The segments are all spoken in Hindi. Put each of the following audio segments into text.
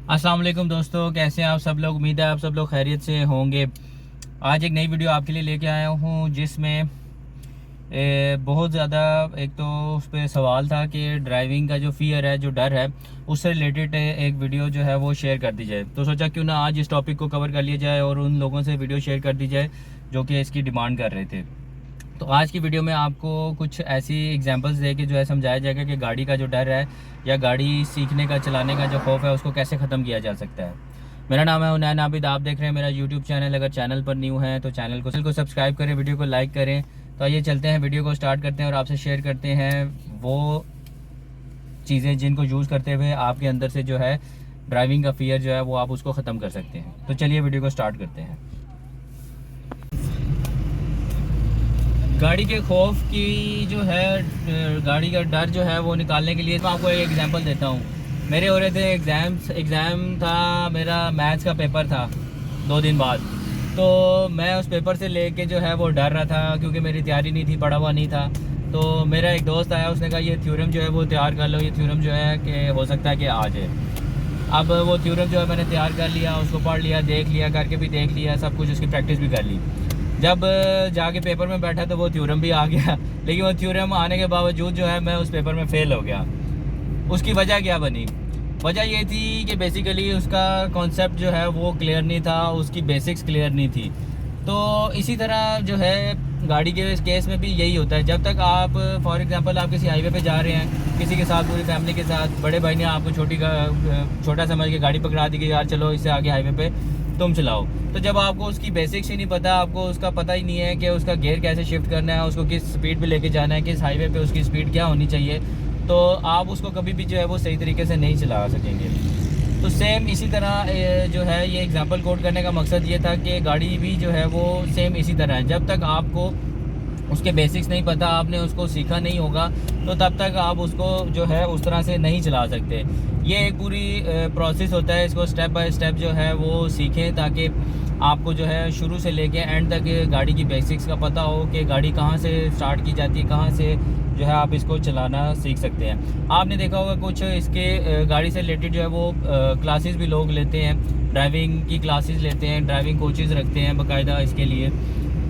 अस्सलाम वालेकुम दोस्तों, कैसे हैं आप सब लोग। उम्मीद है आप सब लोग खैरियत से होंगे। आज एक नई वीडियो आपके लिए लेके आया हूँ जिसमें बहुत ज़्यादा एक तो उस पर सवाल था कि ड्राइविंग का जो फ़ियर है, जो डर है, उससे रिलेटेड एक वीडियो जो है वो शेयर कर दी जाए। तो सोचा क्यों ना आज इस टॉपिक को कवर कर लिया जाए और उन लोगों से वीडियो शेयर कर दी जाए जो कि इसकी डिमांड कर रहे थे। तो आज की वीडियो में आपको कुछ ऐसी एग्जांपल्स दे के जो है समझाया जाएगा कि गाड़ी का जो डर है या गाड़ी सीखने का, चलाने का जो खौफ है, उसको कैसे ख़त्म किया जा सकता है। मेरा नाम है उनैन आबिद, आप देख रहे हैं मेरा यूट्यूब चैनल। अगर चैनल पर न्यू है तो चैनल को सब्सक्राइब करें, वीडियो को लाइक करें। तो आइए चलते हैं, वीडियो को स्टार्ट करते हैं और आपसे शेयर करते हैं वो चीज़ें जिनको यूज़ करते हुए आपके अंदर से जो है ड्राइविंग का फ़ियर जो है वो आप उसको ख़त्म कर सकते हैं। तो चलिए वीडियो को स्टार्ट करते हैं। गाड़ी के खौफ की जो है, गाड़ी का डर जो है वो निकालने के लिए मैं आपको एक एग्जांपल देता हूँ। मेरे हो रहे थे एग्ज़ाम था, मेरा मैथ्स का पेपर था 2 दिन बाद। तो मैं उस पेपर से लेके जो है वो डर रहा था क्योंकि मेरी तैयारी नहीं थी, पढ़ा हुआ नहीं था। तो मेरा एक दोस्त आया, उसने कहा ये थ्योरम जो है वो तैयार कर लो, ये थ्योरम जो है कि हो सकता है कि आ जाए। अब वो थ्योरम जो है मैंने तैयार कर लिया, उसको पढ़ लिया, देख लिया, करके भी देख लिया, सब कुछ उसकी प्रैक्टिस भी कर ली। जब जाके पेपर में बैठा तो वो थ्योरम भी आ गया, लेकिन वो थ्योरम आने के बावजूद जो है मैं उस पेपर में फ़ेल हो गया। उसकी वजह क्या बनी? वजह ये थी कि बेसिकली उसका कॉन्सेप्ट जो है वो क्लियर नहीं था, उसकी बेसिक्स क्लियर नहीं थी। तो इसी तरह जो है गाड़ी के केस में भी यही होता है। जब तक आप फॉर एग्जांपल आप किसी हाईवे पे जा रहे हैं किसी के साथ, पूरी फैमिली के साथ, बड़े भाई ने आपको छोटा समझ के गाड़ी पकड़ा दी कि यार चलो इससे आगे हाईवे पे तुम चलाओ। तो जब आपको उसकी बेसिक्स ही नहीं पता, आपको उसका पता ही नहीं है कि उसका गियर कैसे शिफ्ट करना है, उसको किस स्पीड पे लेके जाना है, किस हाईवे पे उसकी स्पीड क्या होनी चाहिए, तो आप उसको कभी भी जो है वो सही तरीके से नहीं चला सकेंगे। तो सेम इसी तरह जो है ये एग्जांपल कोट करने का मकसद ये था कि गाड़ी भी जो है वो सेम इसी तरह है। जब तक आपको उसके बेसिक्स नहीं पता, आपने उसको सीखा नहीं होगा, तो तब तक आप उसको जो है उस तरह से नहीं चला सकते। ये एक पूरी प्रोसेस होता है, इसको स्टेप बाय स्टेप जो है वो सीखें ताकि आपको जो है शुरू से लेके एंड तक गाड़ी की बेसिक्स का पता हो कि गाड़ी कहाँ से स्टार्ट की जाती है, कहाँ से जो है आप इसको चलाना सीख सकते हैं। आपने देखा होगा कुछ इसके गाड़ी से रिलेटेड जो है वो क्लासेस भी लोग लेते हैं, ड्राइविंग की क्लासेस लेते हैं, ड्राइविंग कोचेज़ रखते हैं बाकायदा इसके लिए।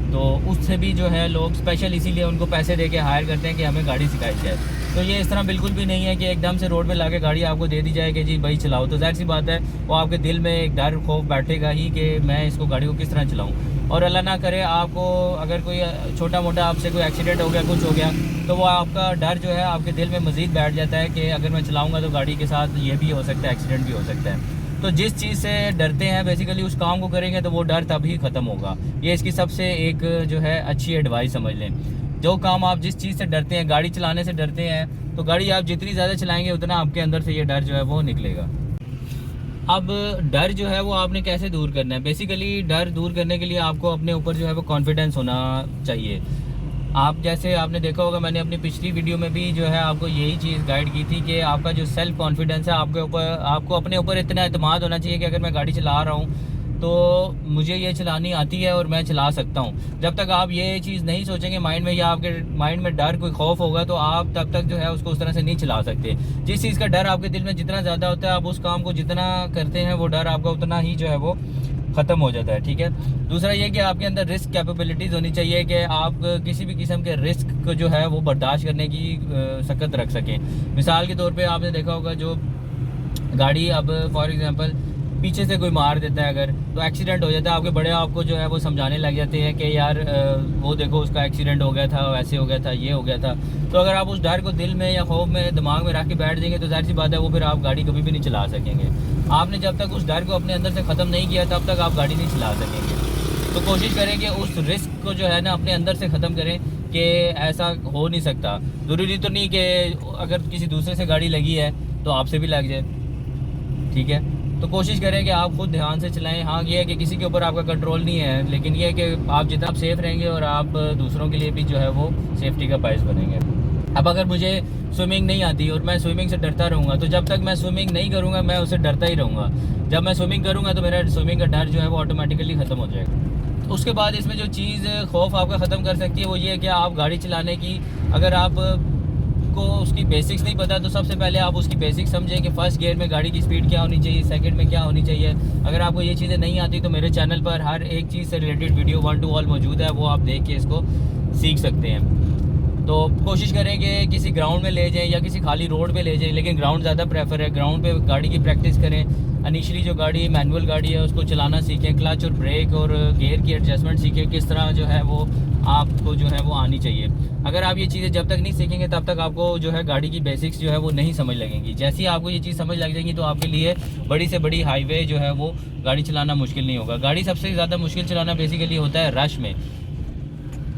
तो उससे भी जो है लोग स्पेशल इसीलिए उनको पैसे दे के हायर करते हैं कि हमें गाड़ी सिखाई जाए। तो ये इस तरह बिल्कुल भी नहीं है कि एकदम से रोड पे लाके गाड़ी आपको दे दी जाए कि जी भाई चलाओ। तो जाहिर सी बात है वो आपके दिल में एक डर खौफ बैठेगा ही कि मैं इसको गाड़ी को किस तरह चलाऊं। और अल्लाह ना करे आपको अगर कोई छोटा मोटा आपसे कोई एक्सीडेंट हो गया, कुछ हो गया, तो वो आपका डर जो है आपके दिल में मज़ीद बैठ जाता है कि अगर मैं चलाऊँगा तो गाड़ी के साथ ये भी हो सकता है, एक्सीडेंट भी हो सकता है। तो जिस चीज़ से डरते हैं बेसिकली उस काम को करेंगे तो वो डर तभी ख़त्म होगा। ये इसकी सबसे एक जो है अच्छी एडवाइस समझ लें। जो काम आप जिस चीज़ से डरते हैं, गाड़ी चलाने से डरते हैं, तो गाड़ी आप जितनी ज़्यादा चलाएंगे उतना आपके अंदर से ये डर जो है वो निकलेगा। अब डर जो है वो आपने कैसे दूर करना है? बेसिकली डर दूर करने के लिए आपको अपने ऊपर जो है वो कॉन्फिडेंस होना चाहिए। आप जैसे आपने देखा होगा, मैंने अपनी पिछली वीडियो में भी जो है आपको यही चीज़ गाइड की थी कि आपका जो सेल्फ कॉन्फिडेंस है, आपके ऊपर, आपको अपने ऊपर इतना एतमाद होना चाहिए कि अगर मैं गाड़ी चला रहा हूँ तो मुझे ये चलानी आती है और मैं चला सकता हूँ। जब तक आप ये चीज़ नहीं सोचेंगे माइंड में, या आपके माइंड में डर कोई खौफ होगा, तो आप तब तक जो है उसको उस तरह से नहीं चला सकते। जिस चीज़ का डर आपके दिल में जितना ज़्यादा होता है, आप उस काम को जितना करते हैं वो डर आपका उतना ही जो है वो ख़त्म हो जाता है। ठीक है। दूसरा ये कि आपके अंदर रिस्क कैपेबिलिटीज़ होनी चाहिए कि आप किसी भी किस्म के रिस्क को जो है वो बर्दाश्त करने की सकत रख सकें। मिसाल के तौर पे आपने देखा होगा, जो गाड़ी अब फॉर एग्जांपल पीछे से कोई मार देता है अगर, तो एक्सीडेंट हो जाता है, आपके बड़े आपको जो है वो समझाने लग जाते हैं कि यार वो देखो उसका एक्सीडेंट हो गया था, वैसे हो गया था, ये हो गया था। तो अगर आप उस डर को दिल में या खौफ में दिमाग में रख के बैठ देंगे तो जाहिर सी बात है वो फिर आप गाड़ी कभी भी नहीं चला सकेंगे। आपने जब तक उस डर को अपने अंदर से ख़त्म नहीं किया तब तक आप गाड़ी नहीं चला सकेंगे। तो कोशिश करें कि उस रिस्क को जो है ना अपने अंदर से ख़त्म करें कि ऐसा हो नहीं सकता। ज़रूरी तो नहीं कि अगर किसी दूसरे से गाड़ी लगी है तो आपसे भी लग जाए। ठीक है। तो कोशिश करें कि आप खुद ध्यान से चलाएं। हाँ, ये है कि किसी के ऊपर आपका कंट्रोल नहीं है, लेकिन ये है कि आप जितना सेफ़ रहेंगे और आप दूसरों के लिए भी जो है वो सेफ्टी का बायस बनेंगे। अब अगर मुझे स्विमिंग नहीं आती और मैं स्विमिंग से डरता रहूँगा, तो जब तक मैं स्विमिंग नहीं करूँगा मैं उससे डरता ही रहूँगा। जब मैं स्विमिंग करूँगा तो मेरा स्विमिंग का डर जो है वो ऑटोमेटिकली ख़त्म हो जाएगा। तो उसके बाद इसमें जो चीज़ खौफ आपका ख़त्म कर सकती है वो ये है कि आप गाड़ी चलाने की, अगर आप आपको उसकी बेसिक्स नहीं पता तो सबसे पहले आप उसकी बेसिक्स समझें कि फर्स्ट गियर में गाड़ी की स्पीड क्या होनी चाहिए, सेकंड में क्या होनी चाहिए। अगर आपको ये चीज़ें नहीं आती तो मेरे चैनल पर हर एक चीज़ से रिलेटेड वीडियो 1 to all मौजूद है, वो आप देख के इसको सीख सकते हैं। तो कोशिश करें कि किसी ग्राउंड में ले जाएं या किसी खाली रोड पे ले जाएं, लेकिन ग्राउंड ज़्यादा प्रेफर है। ग्राउंड पे गाड़ी की प्रैक्टिस करें। इनिशियली जो गाड़ी मैनुअल गाड़ी है उसको चलाना सीखें, क्लच और ब्रेक और गियर की एडजस्टमेंट सीखें, किस तरह जो है वो आपको जो है वो आनी चाहिए। अगर आप ये चीज़ें जब तक नहीं सीखेंगे तब तक आपको जो है गाड़ी की बेसिक्स जो है वो नहीं समझ लगेंगी। जैसे ही आपको ये चीज़ समझ लग जाएगी तो आपके लिए बड़ी से बड़ी हाईवे जो है वो गाड़ी चलाना मुश्किल नहीं होगा। गाड़ी सबसे ज़्यादा मुश्किल चलाना बेसिकली होता है रश में।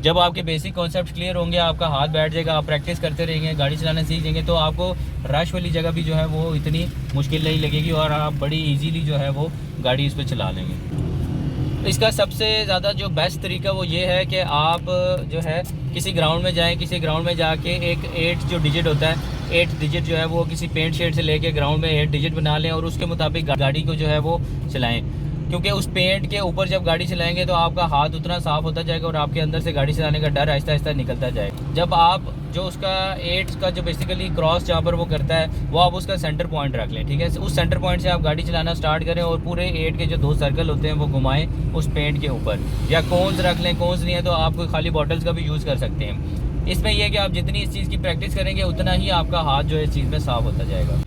जब आपके बेसिक कॉन्सेप्ट क्लियर होंगे, आपका हाथ बैठ जाएगा, आप प्रैक्टिस करते रहेंगे, गाड़ी चलाना सीख जाएंगे, तो आपको रश वाली जगह भी जो है वो इतनी मुश्किल नहीं लगेगी और आप बड़ी इजीली जो है वो गाड़ी इस पर चला लेंगे। इसका सबसे ज़्यादा जो बेस्ट तरीका वो ये है कि आप जो है किसी ग्राउंड में जाएं, किसी ग्राउंड में जाके एक 8 जो डिजिट होता है, 8 डिजिट जो है वो किसी पेंट शेड से लेके ग्राउंड में 8 डिजिट बना लें और उसके मुताबिक गाड़ी को जो है वो चलाएं। क्योंकि उस पेंट के ऊपर जब गाड़ी चलाएंगे तो आपका हाथ उतना साफ होता जाएगा और आपके अंदर से गाड़ी चलाने का डर आहिस्ता आहिस्ता निकलता जाएगा। जब आप जो उसका 8 का जो बेसिकली क्रॉस जहाँ पर वो करता है वो आप उसका सेंटर पॉइंट रख लें, ठीक है। उस सेंटर पॉइंट से आप गाड़ी चलाना स्टार्ट करें और पूरे 8 के जो 2 सर्कल होते हैं वो घुमाएं उस पेंट के ऊपर, या कोन्स रख लें। कोन्स नहीं है तो आप खाली बॉटल्स का भी यूज़ कर सकते हैं। इसमें यह है कि आप जितनी इस चीज़ की प्रैक्टिस करेंगे उतना ही आपका हाथ जो है इस चीज़ में साफ होता जाएगा।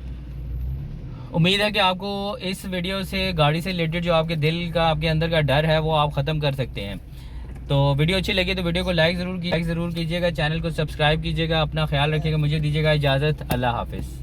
उम्मीद है कि आपको इस वीडियो से गाड़ी से रिलेटेड जो आपके दिल का, आपके अंदर का डर है वो आप ख़त्म कर सकते हैं। तो वीडियो अच्छी लगी तो वीडियो को लाइक ज़रूर कीजिएगा, चैनल को सब्सक्राइब कीजिएगा। अपना ख्याल रखिएगा। मुझे दीजिएगा इजाज़त। अल्लाह हाफिज़।